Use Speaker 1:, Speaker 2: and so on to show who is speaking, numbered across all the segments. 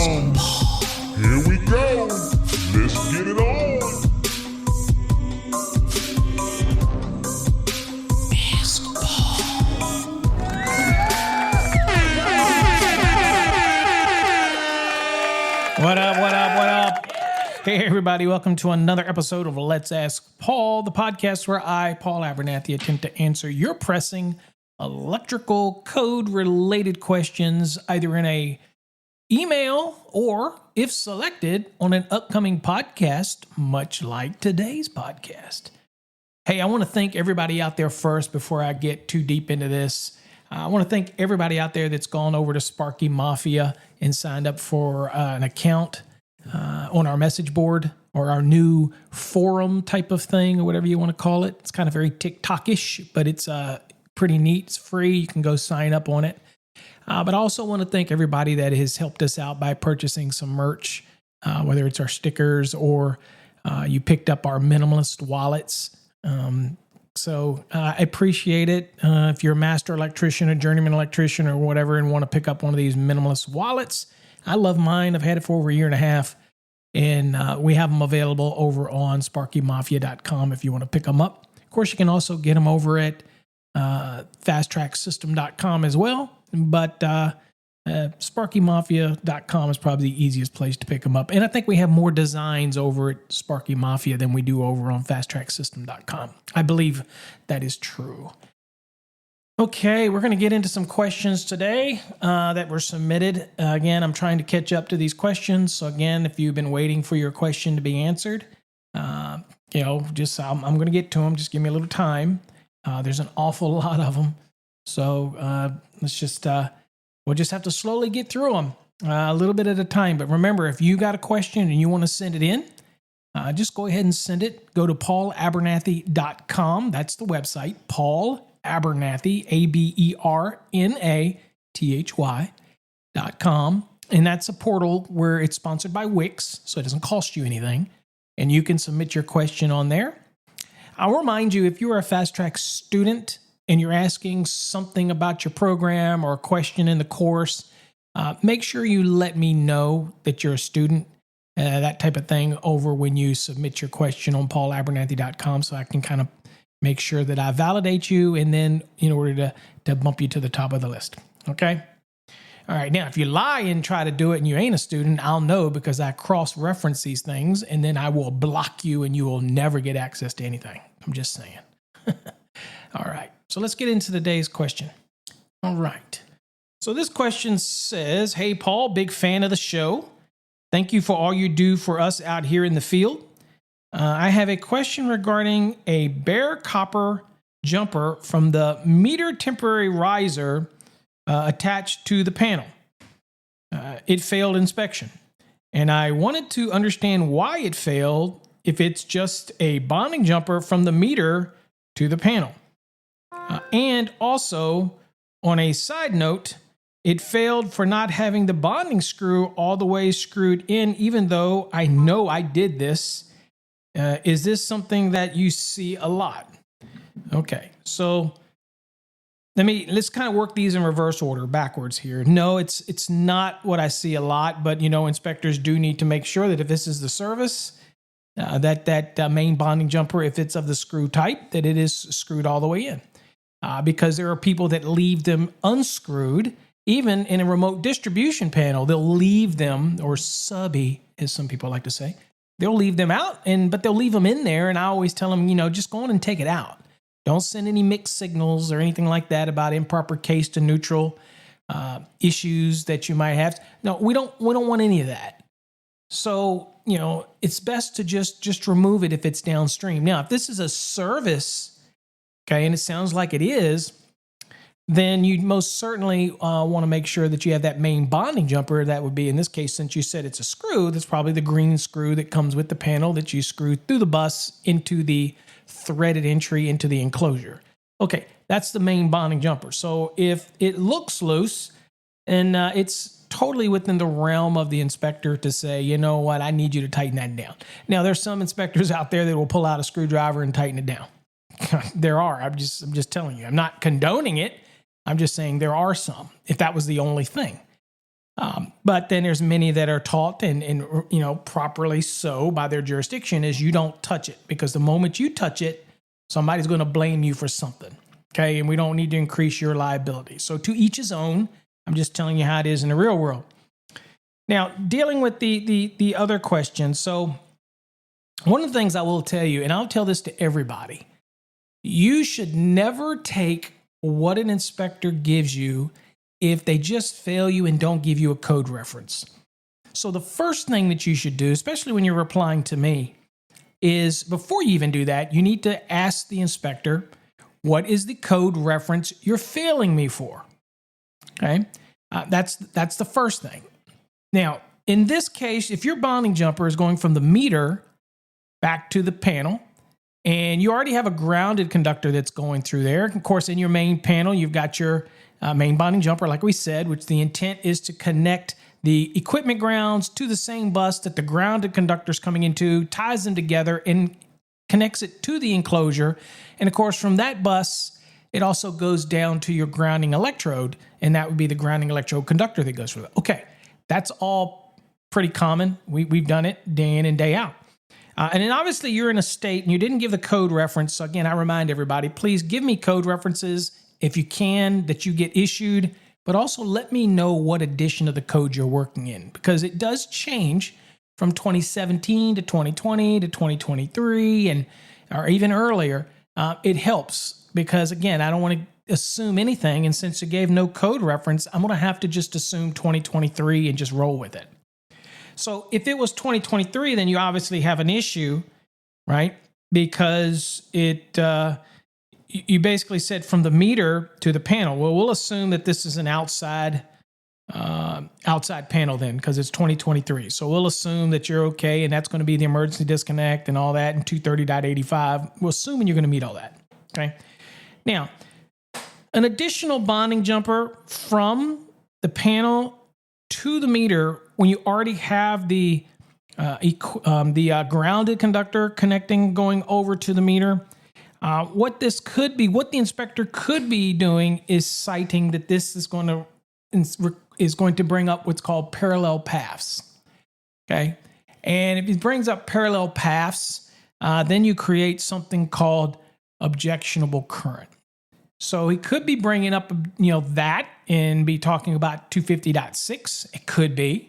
Speaker 1: Here we go. Let's get it on.
Speaker 2: What up, what up, what up? Hey, everybody. Welcome to another episode of Let's Ask Paul, the podcast where I, Paul Abernathy, attempt to answer your pressing electrical code-related questions, either in a email or, if selected, on an upcoming podcast, much like today's podcast. Hey, I want to thank everybody out there first before I get too deep into this. I want to thank everybody out there that's gone over to Sparky Mafia and signed up for an account on our message board or our new forum type of thing or whatever you want to call it. It's kind of very TikTok-ish, but it's pretty neat. It's free. You can go sign up on it. But I also want to thank everybody that has helped us out by purchasing some merch, whether it's our stickers or you picked up our minimalist wallets. So I appreciate it. If you're a master electrician, a journeyman electrician, or whatever, and want to pick up one of these minimalist wallets, I love mine. I've had it for over a year and a half, and we have them available over on SparkyMafia.com if you want to pick them up. Of course, you can also get them over at FastTrackSystem.com as well, but SparkyMafia.com is probably the easiest place to pick them up. And I think we have more designs over at Sparky Mafia than we do over on FastTrackSystem.com. I believe that is true. Okay, we're going to get into some questions today that were submitted. Again, I'm trying to catch up to these questions. So again, if you've been waiting for your question to be answered, I'm going to get to them. Just give me a little time. There's an awful lot of them. So we'll just have to slowly get through them a little bit at a time. But remember, if you got a question and you want to send it in, just go ahead and send it. Go to paulabernathy.com. That's the website, Paul Abernathy, ABERNATHY.com. And that's a portal where it's sponsored by Wix, so it doesn't cost you anything. And you can submit your question on there. I'll remind you, if you're a Fast Track student and you're asking something about your program or a question in the course, make sure you let me know that you're a student, that type of thing, over when you submit your question on paulabernathy.com, so I can kind of make sure that I validate you and then in order to bump you to the top of the list. Okay? All right. Now, if you lie and try to do it and you ain't a student, I'll know because I cross-reference these things, and then I will block you and you will never get access to anything. I'm just saying. All right. So let's get into today's question. All right. So this question says, "Hey, Paul, big fan of the show. Thank you for all you do for us out here in the field. I have a question regarding a bare copper jumper from the meter temporary riser attached to the panel. It failed inspection, and I wanted to understand why it failed, if it's just a bonding jumper from the meter to the panel. And also, on a side note, it failed for not having the bonding screw all the way screwed in, even though I know I did this. Is this something that you see a lot?" Okay, so let's kind of work these in reverse order, backwards here. No, it's not what I see a lot, but inspectors do need to make sure that if this is the service, that main bonding jumper, if it's of the screw type, that it is screwed all the way in. Because there are people that leave them unscrewed, even in a remote distribution panel. They'll leave them, or subby, as some people like to say. They'll leave them out, but they'll leave them in there. And I always tell them, just go on and take it out. Don't send any mixed signals or anything like that about improper case to neutral issues that you might have. No, we don't want any of that. So, it's best to just remove it if it's downstream. Now, if this is a service, okay, and it sounds like it is, then you most certainly want to make sure that you have that main bonding jumper. That would be, in this case, since you said it's a screw, that's probably the green screw that comes with the panel that you screw through the bus into the threaded entry into the enclosure. Okay, that's the main bonding jumper. So if it looks loose, and it's totally within the realm of the inspector to say, you know what, I need you to tighten that down. Now, there's some inspectors out there that will pull out a screwdriver and tighten it down. There are. I'm just telling you. I'm not condoning it. I'm just saying there are some, if that was the only thing. But then there's many that are taught and properly so by their jurisdiction is you don't touch it, because the moment you touch it, somebody's going to blame you for something. Okay. And we don't need to increase your liability. So to each his own. I'm just telling you how it is in the real world. Now, dealing with the other question. So one of the things I will tell you, and I'll tell this to everybody, you should never take what an inspector gives you if they just fail you and don't give you a code reference. So the first thing that you should do, especially when you're replying to me, is before you even do that, you need to ask the inspector, what is the code reference you're failing me for? Okay, that's the first thing. Now, in this case, if your bonding jumper is going from the meter back to the panel, and you already have a grounded conductor that's going through there, of course, in your main panel, you've got your main bonding jumper, like we said, which the intent is to connect the equipment grounds to the same bus that the grounded conductor is coming into, ties them together, and connects it to the enclosure. And of course, from that bus, it also goes down to your grounding electrode, and that would be the grounding electrode conductor that goes through it. Okay, that's all pretty common. We've done it day in and day out. And then obviously you're in a state and you didn't give the code reference. So again, I remind everybody, please give me code references if you can that you get issued, but also let me know what edition of the code you're working in, because it does change from 2017 to 2020 to 2023 or even earlier. It helps because, again, I don't want to assume anything. And since you gave no code reference, I'm going to have to just assume 2023 and just roll with it. So if it was 2023, then you obviously have an issue, right? Because you basically said from the meter to the panel. Well, we'll assume that this is an outside panel then, because it's 2023. So we'll assume that you're okay, and that's going to be the emergency disconnect and all that in 230.85. We're assuming you're going to meet all that, okay? Now, an additional bonding jumper from the panel to the meter, when you already have the grounded conductor connecting going over to the meter, what the inspector could be doing is citing that this is going to bring up what's called parallel paths. Okay, and if he brings up parallel paths, then you create something called objectionable current. So he could be bringing up, that and be talking about 250.6. It could be,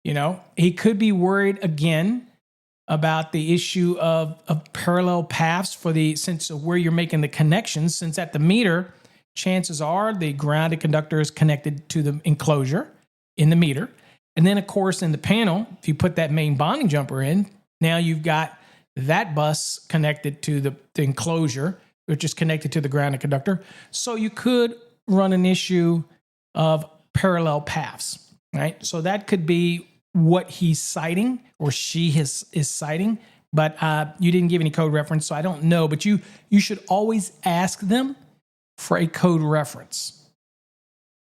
Speaker 2: he could be worried again about the issue of parallel paths since of where you're making the connections, since at the meter, chances are the grounded conductor is connected to the enclosure in the meter. And then, of course, in the panel, if you put that main bonding jumper in, now you've got that bus connected to the enclosure, which is connected to the grounded conductor. So you could run an issue of parallel paths, right? So that could be what he's citing or she is citing, but you didn't give any code reference, so I don't know. But you should always ask them for a code reference.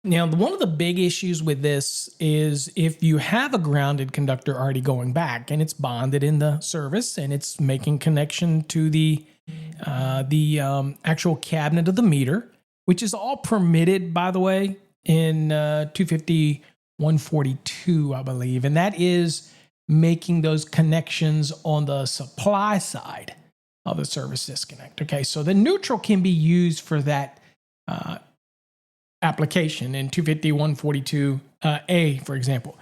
Speaker 2: Now, one of the big issues with this is if you have a grounded conductor already going back and it's bonded in the service and it's making connection to the actual cabinet of the meter, which is all permitted, by the way, in 250.142, I believe, and that is making those connections on the supply side of the service disconnect. Okay, so the neutral can be used for that application in 250.142A, for example.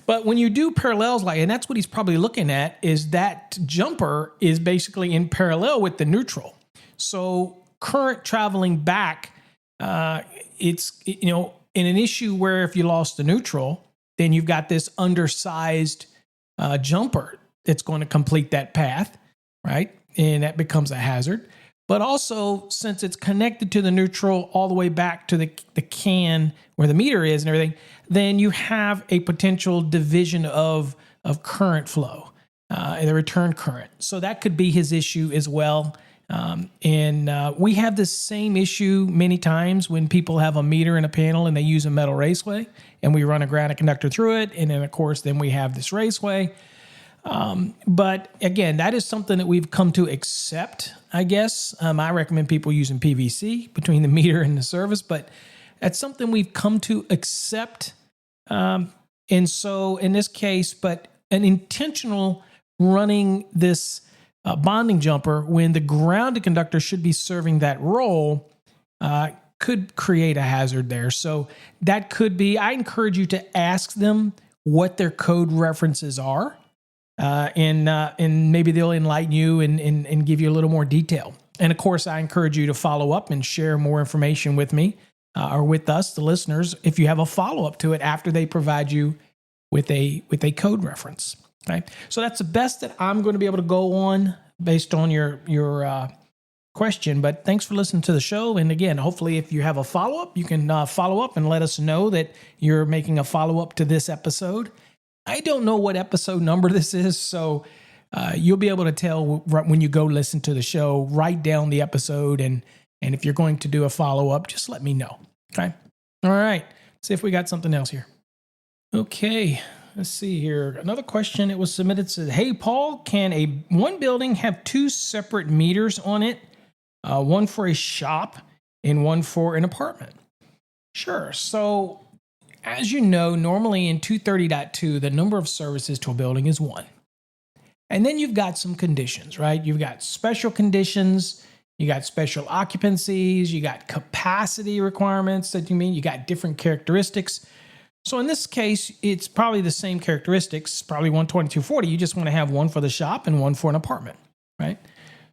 Speaker 2: But when you do parallels, and that's what he's probably looking at, is that jumper is basically in parallel with the neutral. So current traveling back, it's, in an issue where if you lost the neutral, then you've got this undersized jumper that's going to complete that path, right? And that becomes a hazard. But also, since it's connected to the neutral all the way back to the can where the meter is and everything, then you have a potential division of current flow, the return current. So that could be his issue as well. And we have this same issue many times when people have a meter in a panel and they use a metal raceway, and we run a grounded conductor through it. And then, of course, then we have this raceway. But again, that is something that we've come to accept, I guess. I recommend people using PVC between the meter and the service, but that's something we've come to accept And so in this case, but an intentional running this bonding jumper when the grounded conductor should be serving that role could create a hazard there. So that could be, I encourage you to ask them what their code references are, and maybe they'll enlighten you and give you a little more detail. And of course, I encourage you to follow up and share more information with me or with us, the listeners, if you have a follow-up to it after they provide you with a code reference. Okay, so that's the best that I'm going to be able to go on based on your question. But thanks for listening to the show. And again, hopefully, if you have a follow-up, you can follow up and let us know that you're making a follow-up to this episode. I don't know what episode number this is, so you'll be able to tell when you go listen to the show. Write down the episode, and if you're going to do a follow-up, just let me know. Okay. All right. Let's see if we got something else here. Okay. Let's see here. Another question. It was submitted. Says, "Hey Paul, can one building have two separate meters on it? One for a shop and one for an apartment?" Sure. So, as you know, normally in 230.2, the number of services to a building is 1. And then you've got some conditions, right? You've got special conditions, you got special occupancies, you got capacity requirements you got different characteristics. So in this case, it's probably the same characteristics, probably 12240. You just want to have one for the shop and one for an apartment, right?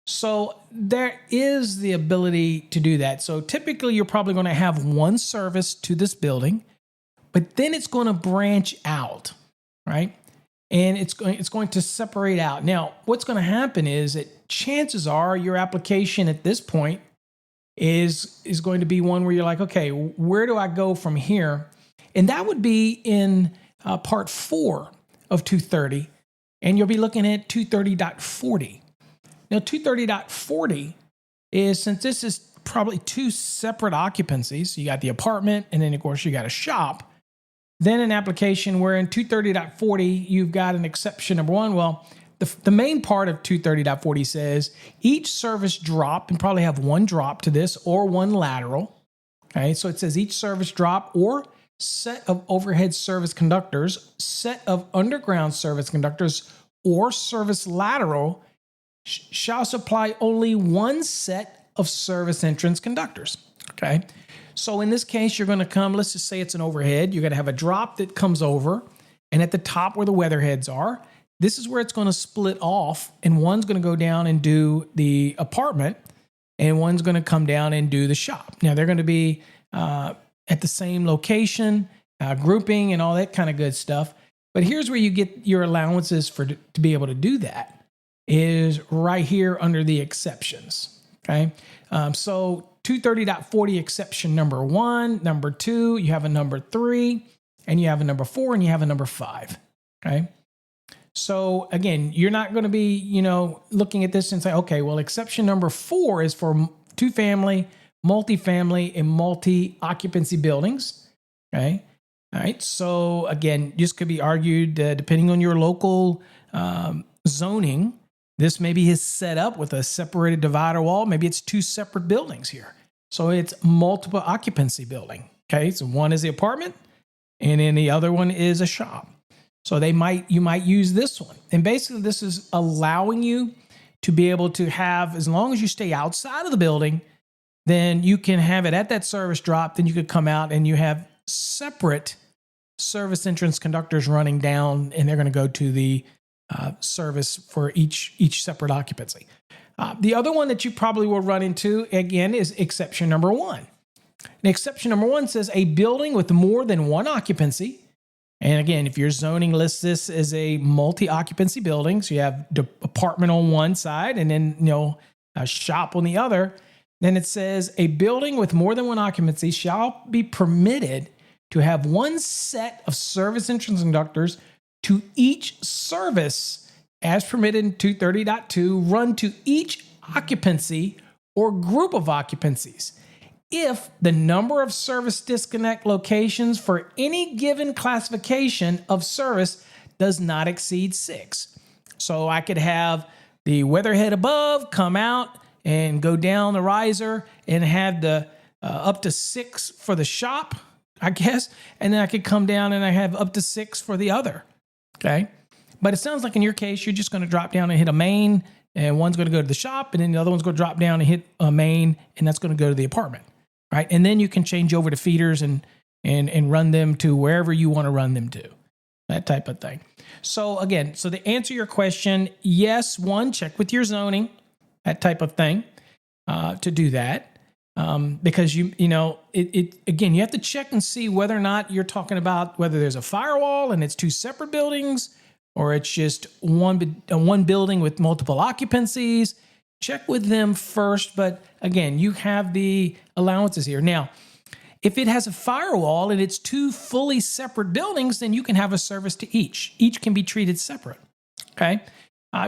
Speaker 2: So there is the ability to do that. So typically you're probably going to have one service to this building, but then it's going to branch out, right? And it's going to separate out. Now, what's going to happen is that chances are your application at this point is going to be one where you're like, okay, where do I go from here? And that would be in part 4 of 230, and you'll be looking at 230.40. Now, 230.40 is, since this is probably two separate occupancies, you got the apartment, and then, of course, you got a shop, then an application where in 230.40, you've got an exception number 1. Well, the main part of 230.40 says each service drop, and probably have one drop to this or one lateral. Okay, so it says each service drop or set of overhead service conductors, set of underground service conductors, or service lateral shall supply only one set of service entrance conductors. Okay, so in this case, you're going to come, let's just say it's an overhead. You're going to have a drop that comes over, and at the top where the weatherheads are, this is where it's going to split off, and one's going to go down and do the apartment, and one's going to come down and do the shop. Now, they're going to be at the same location, grouping, and all that kind of good stuff. But here's where you get your allowances to be able to do that, is right here under the exceptions. Okay, so 230.40 exception number 1, number 2, you have a number 3, and you have a number 4, and you have a number 5. Okay, so again, you're not going to be, looking at this and say, okay, well, exception number 4 is for 2-family, multifamily, and multi-occupancy buildings. Okay. All right. So again, this could be argued depending on your local zoning. This maybe is set up with a separated divider wall. Maybe it's 2 separate buildings here. So it's multiple occupancy building. Okay. So one is the apartment, and then the other one is a shop. So you might use this one. And basically this is allowing you to be able to have, as long as you stay outside of the building, then you can have it at that service drop. Then you could come out and you have separate service entrance conductors running down, and they're going to go to the service for each separate occupancy. The other one that you probably will run into, again, is exception number 1. And exception number 1 says a building with more than one occupancy. And again, if your zoning lists this as a multi-occupancy building, so you have the apartment on one side and then, a shop on the other, then it says a building with more than one occupancy shall be permitted to have one set of service entrance conductors to each service as permitted in 230.2 run to each occupancy or group of occupancies if the number of service disconnect locations for any given classification of service does not exceed 6. So I could have the weatherhead above come out and go down the riser and have the up to 6 for the shop, I guess. And then I could come down and I have up to 6 for the other. Okay. But it sounds like in your case, you're just going to drop down and hit a main, and one's going to go to the shop, and then the other one's going to drop down and hit a main, and that's going to go to the apartment. Right. And then you can change over to feeders and run them to wherever you want to run them to. That type of thing. So again, so to answer your question, yes, one, check with your zoning, that type of thing, to do that. Because again, you have to check and see whether or not you're talking about whether there's a firewall and it's 2 separate buildings, or it's just one building with multiple occupancies. Check with them first. But again, you have the allowances here. Now, if it has a firewall and it's 2 fully separate buildings, then you can have a service to each. Each can be treated separate. Okay.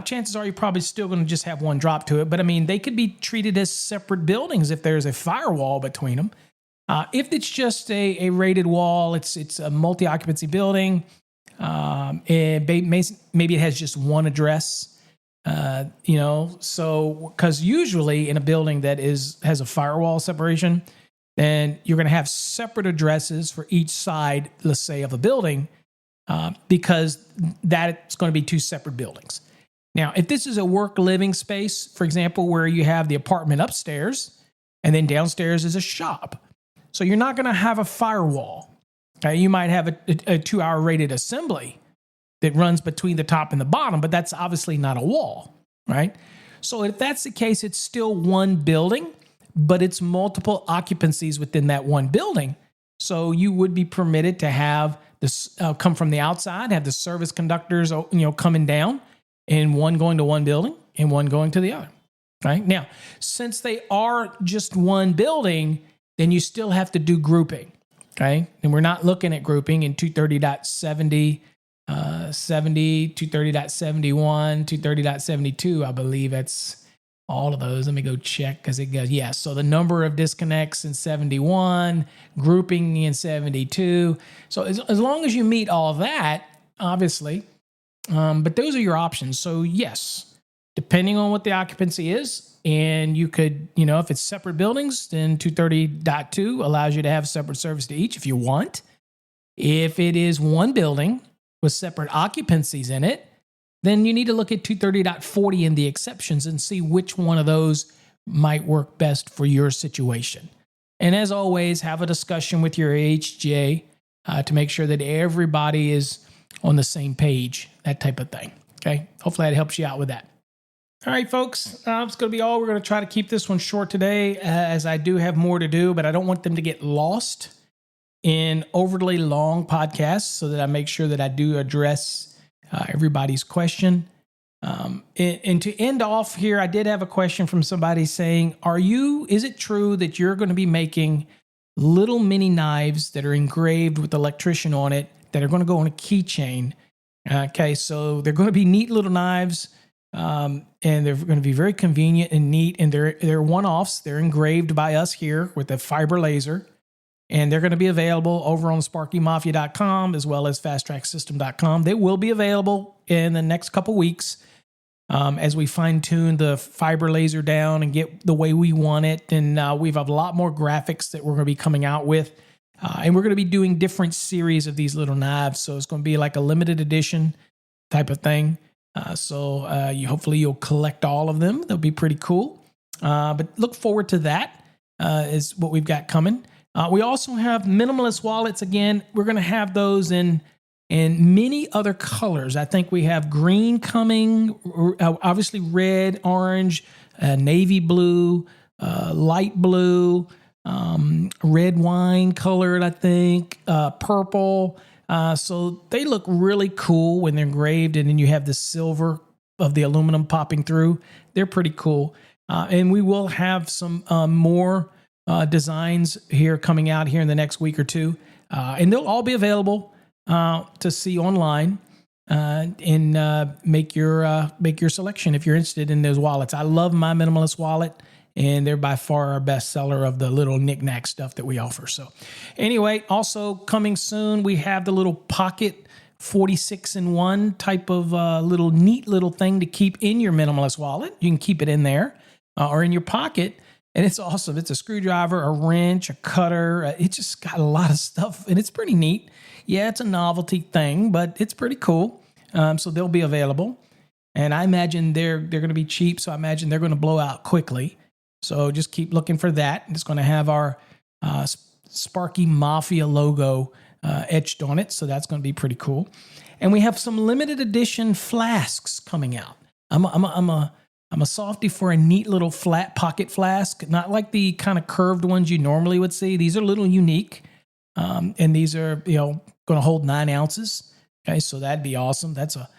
Speaker 2: Chances are you're probably still going to just have one drop to it, but I mean, they could be treated as separate buildings if there's a firewall between them. If it's just a rated wall, it's a multi-occupancy building, and maybe it has just one address, so because usually in a building that has a firewall separation, then you're going to have separate addresses for each side, let's say, of a building, because that's going to be 2 separate buildings. Now, if this is a work-living space, for example, where you have the apartment upstairs and then downstairs is a shop, so you're not going to have a firewall. Okay? You might have a 2-hour rated assembly that runs between the top and the bottom, but that's obviously not a wall, right? So if that's the case, it's still one building, but it's multiple occupancies within that one building. So you would be permitted to have this come from the outside, have the service conductors, coming down, and one going to one building and one going to the other. Right? Now, since they are just one building, then you still have to do grouping. Okay? And we're not looking at grouping in 230.70, 230.71, 230.72. I believe that's all of those. Let me go check because it goes, yes. So the number of disconnects in 71, grouping in 72. So as long as you meet all that, obviously, but those are your options. So yes, depending on what the occupancy is, and you could, if it's separate buildings, then 230.2 allows you to have separate service to each if you want. If it is one building with separate occupancies in it, then you need to look at 230.40 in the exceptions and see which one of those might work best for your situation. And as always, have a discussion with your AHJ to make sure that everybody is on the same page, that type of thing. Okay. Hopefully that helps you out with that. All right, folks, it's going to be all. We're going to try to keep this one short today as I do have more to do, but I don't want them to get lost in overly long podcasts, so that I make sure that I do address everybody's question. And to end off here, I did have a question from somebody saying, is it true that you're going to be making little mini knives that are engraved with electrician on it that are going to go on a keychain? Okay, so they're going to be neat little knives, and they're going to be very convenient and neat, and they're one-offs. They're engraved by us here with a fiber laser, and they're going to be available over on SparkyMafia.com as well as FastTrackSystem.com. They will be available in the next couple weeks as we fine-tune the fiber laser down and get the way we want it. And we have a lot more graphics that we're going to be coming out with. And we're going to be doing different series of these little knives. So it's going to be like a limited edition type of thing. Hopefully you'll collect all of them. They'll be pretty cool. But look forward to that is what we've got coming. We also have minimalist wallets. Again, we're going to have those in many other colors. I think we have green coming, obviously red, orange, navy blue, light blue, red wine colored, I think, purple. So they look really cool when they're engraved, and then you have the silver of the aluminum popping through. They're pretty cool. And we will have some more designs here coming out here in the next week or two. And they'll all be available to see online and make your selection if you're interested in those wallets. I love my minimalist wallet, and they're by far our best seller of the little knick-knack stuff that we offer. So anyway, also coming soon, we have the little pocket 46-in-1 type of neat little thing to keep in your minimalist wallet. You can keep it in there or in your pocket. And it's awesome. It's a screwdriver, a wrench, a cutter. It just got a lot of stuff, and it's pretty neat. Yeah, it's a novelty thing, but it's pretty cool. So they'll be available. And I imagine they're going to be cheap, so I imagine they're going to blow out quickly. So just keep looking for that. It's going to have our Sparky Mafia logo etched on it, so that's going to be pretty cool. And we have some limited edition flasks coming out. I'm a softie for a neat little flat pocket flask, not like the kind of curved ones you normally would see. These are a little unique, and these are going to hold 9 ounces. Okay, so that'd be awesome. That's a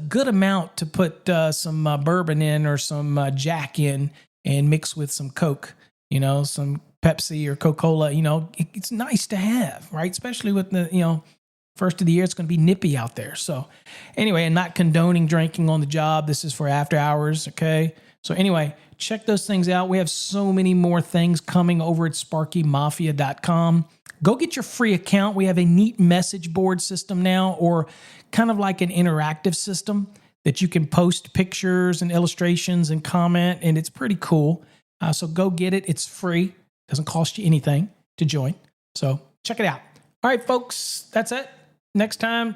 Speaker 2: good amount to put some bourbon in or some Jack in and mix with some Coke, some Pepsi or Coca-Cola. It's nice to have, right? Especially with the, first of the year, it's going to be nippy out there. So anyway, and not condoning drinking on the job. This is for after hours, okay? So anyway, check those things out. We have so many more things coming over at SparkyMafia.com. Go get your free account. We have a neat message board system now, or kind of like an interactive system that you can post pictures and illustrations and comment, and it's pretty cool. So go get it. It's free. Doesn't cost you anything to join. So check it out. All right, folks, that's it. Next time,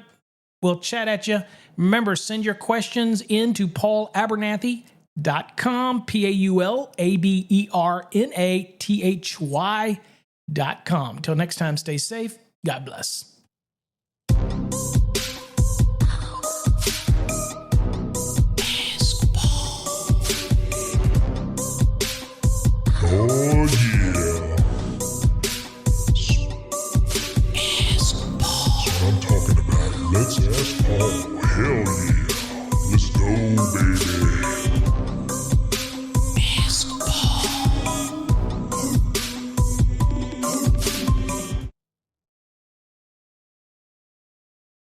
Speaker 2: we'll chat at you. Remember, send your questions in to paulabernathy.com, PaulAbernathy.com. Till next time, stay safe. God bless.